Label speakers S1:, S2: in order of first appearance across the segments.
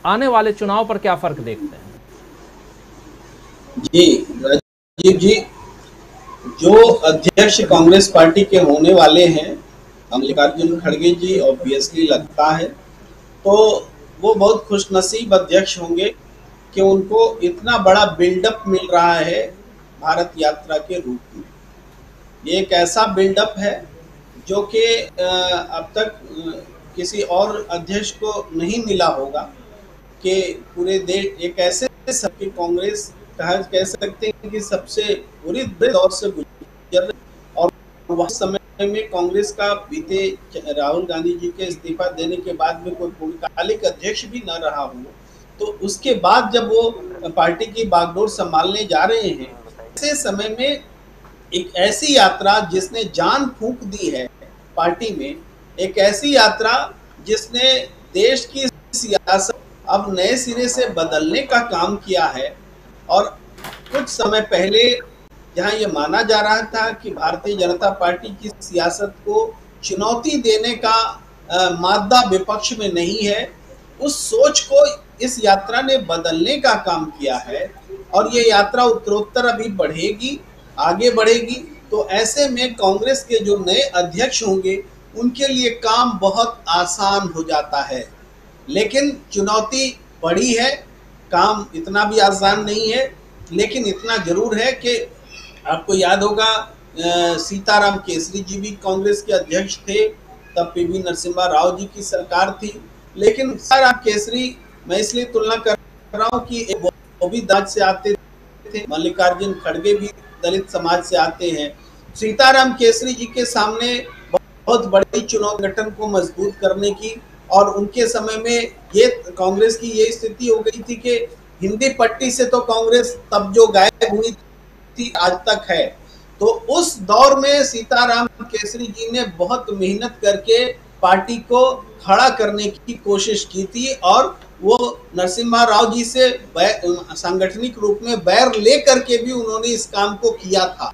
S1: आने वाले चुनाव पर क्या फर्क देखते हैं?
S2: जी राजीव जी, जो अध्यक्ष कांग्रेस पार्टी के होने वाले हैं मल्लिकार्जुन खड़गे जी, ऑब्वियसली लगता है तो वो बहुत खुशनसीब अध्यक्ष होंगे कि उनको इतना बड़ा बिल्डअप मिल रहा है भारत यात्रा के रूप में। ये एक ऐसा बिल्डअप है जो कि अब तक किसी और अध्यक्ष को नहीं मिला होगा कि पूरे देश एक ऐसे सबकी कांग्रेस कह सकते हैं कि सबसे बुरी दौर से गुजर, और वह समय में कांग्रेस का बीते राहुल गांधी जी के इस्तीफा देने के बाद में कोई पूर्णकालिक अध्यक्ष भी न रहा हो, तो उसके बाद जब वो पार्टी की बागडोर संभालने जा रहे हैं, ऐसे समय में एक ऐसी यात्रा जिसने जान फूंक दी है पार्टी में, एक ऐसी यात्रा जिसने देश की सियासत अब नए सिरे से बदलने का काम किया है। और कुछ समय पहले जहां ये माना जा रहा था कि भारतीय जनता पार्टी की सियासत को चुनौती देने का मादा विपक्ष में नहीं है, उस सोच को इस यात्रा ने बदलने का काम किया है और ये यात्रा उत्तरोत्तर अभी बढ़ेगी, आगे बढ़ेगी। तो ऐसे में कांग्रेस के जो नए अध्यक्ष होंगे उनके लिए काम बहुत आसान हो जाता है, लेकिन चुनौती बड़ी है, काम इतना भी आसान नहीं है। लेकिन इतना जरूर है कि आपको याद होगा सीताराम केसरी जी भी कांग्रेस के अध्यक्ष थे, तब पीवी नरसिम्हा राव जी की सरकार थी। लेकिन सीताराम केसरी, मैं इसलिए तुलना कर रहा हूँ कि वो भी दाज से आते थे, मल्लिकार्जुन खड़गे भी दलित समाज से आते हैं। सीताराम केसरी जी के सामने बहुत बड़ी चुनौती संगठन को मजबूत करने की, और उनके समय में ये कांग्रेस की ये स्थिति हो गई थी कि हिंदी पट्टी से तो कांग्रेस तब जो गायब हुई थी आज तक है। तो उस दौर में सीताराम केसरी जी ने बहुत मेहनत करके पार्टी को खड़ा करने की कोशिश की थी, और वो नरसिम्हा राव जी से सांगठनिक रूप में बैर लेकर के भी उन्होंने इस काम को किया था।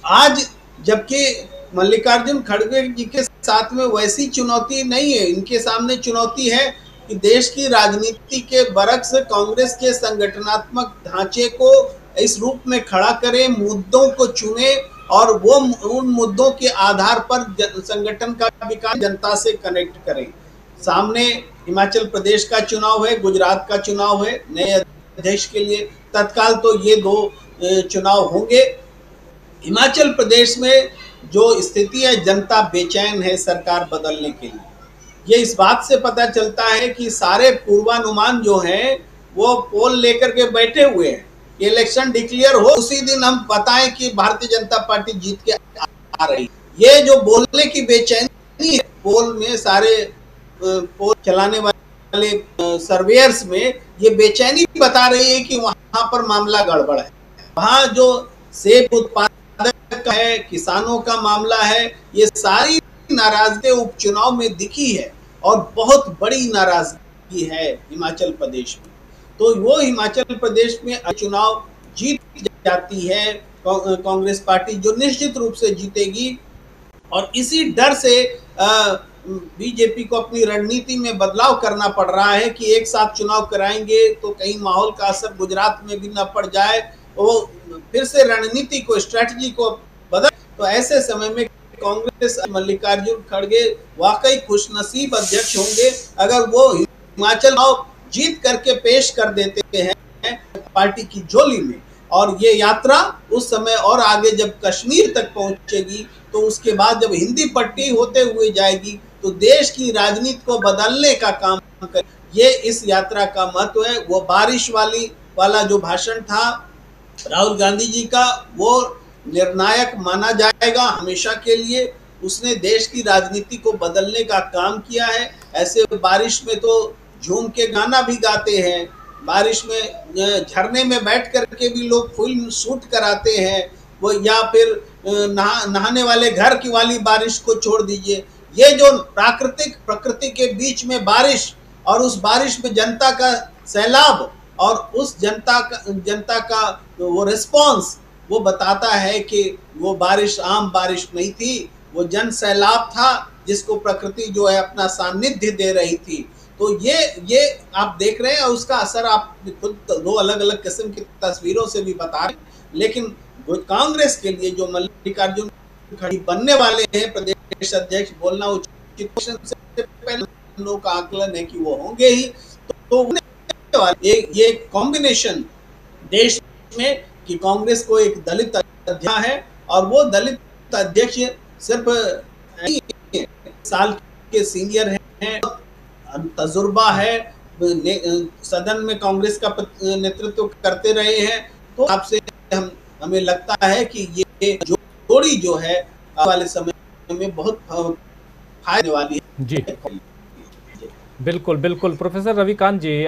S2: आज जबकि मल्लिकार्जुन खड़गे जी के साथ में वैसी चुनौती नहीं है, इनके सामने चुनौती है कि देश की राजनीति के बरक्स कांग्रेस के संगठनात्मक ढांचे को इस रूप में खड़ा करें, मुद्दों को चुने और वो उन मुद्दों के आधार पर संगठन का विकास जनता से कनेक्ट करें। सामने हिमाचल प्रदेश का चुनाव है, गुजरात का चुनाव है, नए अध्यक्ष के लिए तत्काल तो ये दो चुनाव होंगे। हिमाचल प्रदेश में जो स्थिति है, जनता बेचैन है सरकार बदलने के लिए। ये इस बात से पता चलता है कि सारे पूर्वानुमान जो हैं वो पोल लेकर के बैठे हुए हैं, इलेक्शन डिक्लेयर हो उसी दिन हम बताएं कि भारतीय जनता पार्टी जीत के आ रही। ये जो बोलने की बेचैनी है, पोल में सारे पोल चलाने वाले सर्वेयर्स में ये बेचैनी बता रही है कि वहां पर मामला गड़बड़ है। वहां जो सेब उत्पादक का है, किसानों का मामला है, ये सारी नाराजगी उपचुनाव में दिखी है और बहुत बड़ी नाराजगी है हिमाचल प्रदेश में। तो वो हिमाचल प्रदेश में चुनाव जीत जाती है कांग्रेस पार्टी, जो निश्चित रूप से जीतेगी। और इसी डर से बीजेपी को अपनी रणनीति में बदलाव करना पड़ रहा है कि एक साथ चुनाव कराएंगे तो कहीं माहौल का असर गुजरात में भी न पड़ जाए, वो फिर से रणनीति को, स्ट्रेटजी को बदल। तो ऐसे समय में कांग्रेस मल्लिकार्जुन खड़गे वाकई खुशनसीब अध्यक्ष होंगे अगर वो हिमाचल जीत करके पेश कर देते हैं पार्टी की झोली में। और ये यात्रा उस समय और आगे जब कश्मीर तक पहुंचेगी, तो उसके बाद जब हिंदी पट्टी होते हुए जाएगी, तो देश की राजनीति को बदलने का काम कर। ये इस यात्रा का महत्व है। वो बारिश वाला जो भाषण था राहुल गांधी जी का, वो निर्णायक माना जाएगा हमेशा के लिए। उसने देश की राजनीति को बदलने का काम किया है। ऐसे बारिश में तो झूम के गाना भी गाते हैं, बारिश में झरने में बैठ करके भी लोग फिल्म शूट कराते हैं, वो या फिर नहाने वाले घर की वाली बारिश को छोड़ दीजिए। ये जो प्रकृति के बीच में बारिश और उस बारिश में जनता का सैलाब और उस जनता का वो रिस्पॉन्स, वो बताता है कि वो बारिश आम बारिश नहीं थी, वो जन सैलाब था जिसको प्रकृति जो है अपना सानिध्य दे रही थी। तो ये आप देख रहे हैं, और उसका असर आप खुद दो अलग अलग किस्म की तस्वीरों से भी बता रहे हैं। लेकिन कांग्रेस के लिए जो मल्लिकार्जुन खड़गे बनने वाले हैं प्रदेश अध्यक्ष, बोलना उचित से पहले लोगों का आकलन है कि वो होंगे ही। तो ये कॉम्बिनेशन देश में कि कांग्रेस को एक दलित अध्यक्ष है, और वो दलित अध्यक्ष सिर्फ साल के सीनियर हैं, तजुर्बा है, सदन में कांग्रेस का नेतृत्व करते रहे हैं। तो आपसे हमें लगता है कि ये जोड़ी जो है आने वाले समय में बहुत फायदे वाली है।
S1: जी बिल्कुल बिल्कुल। प्रोफेसर रविकांत जी,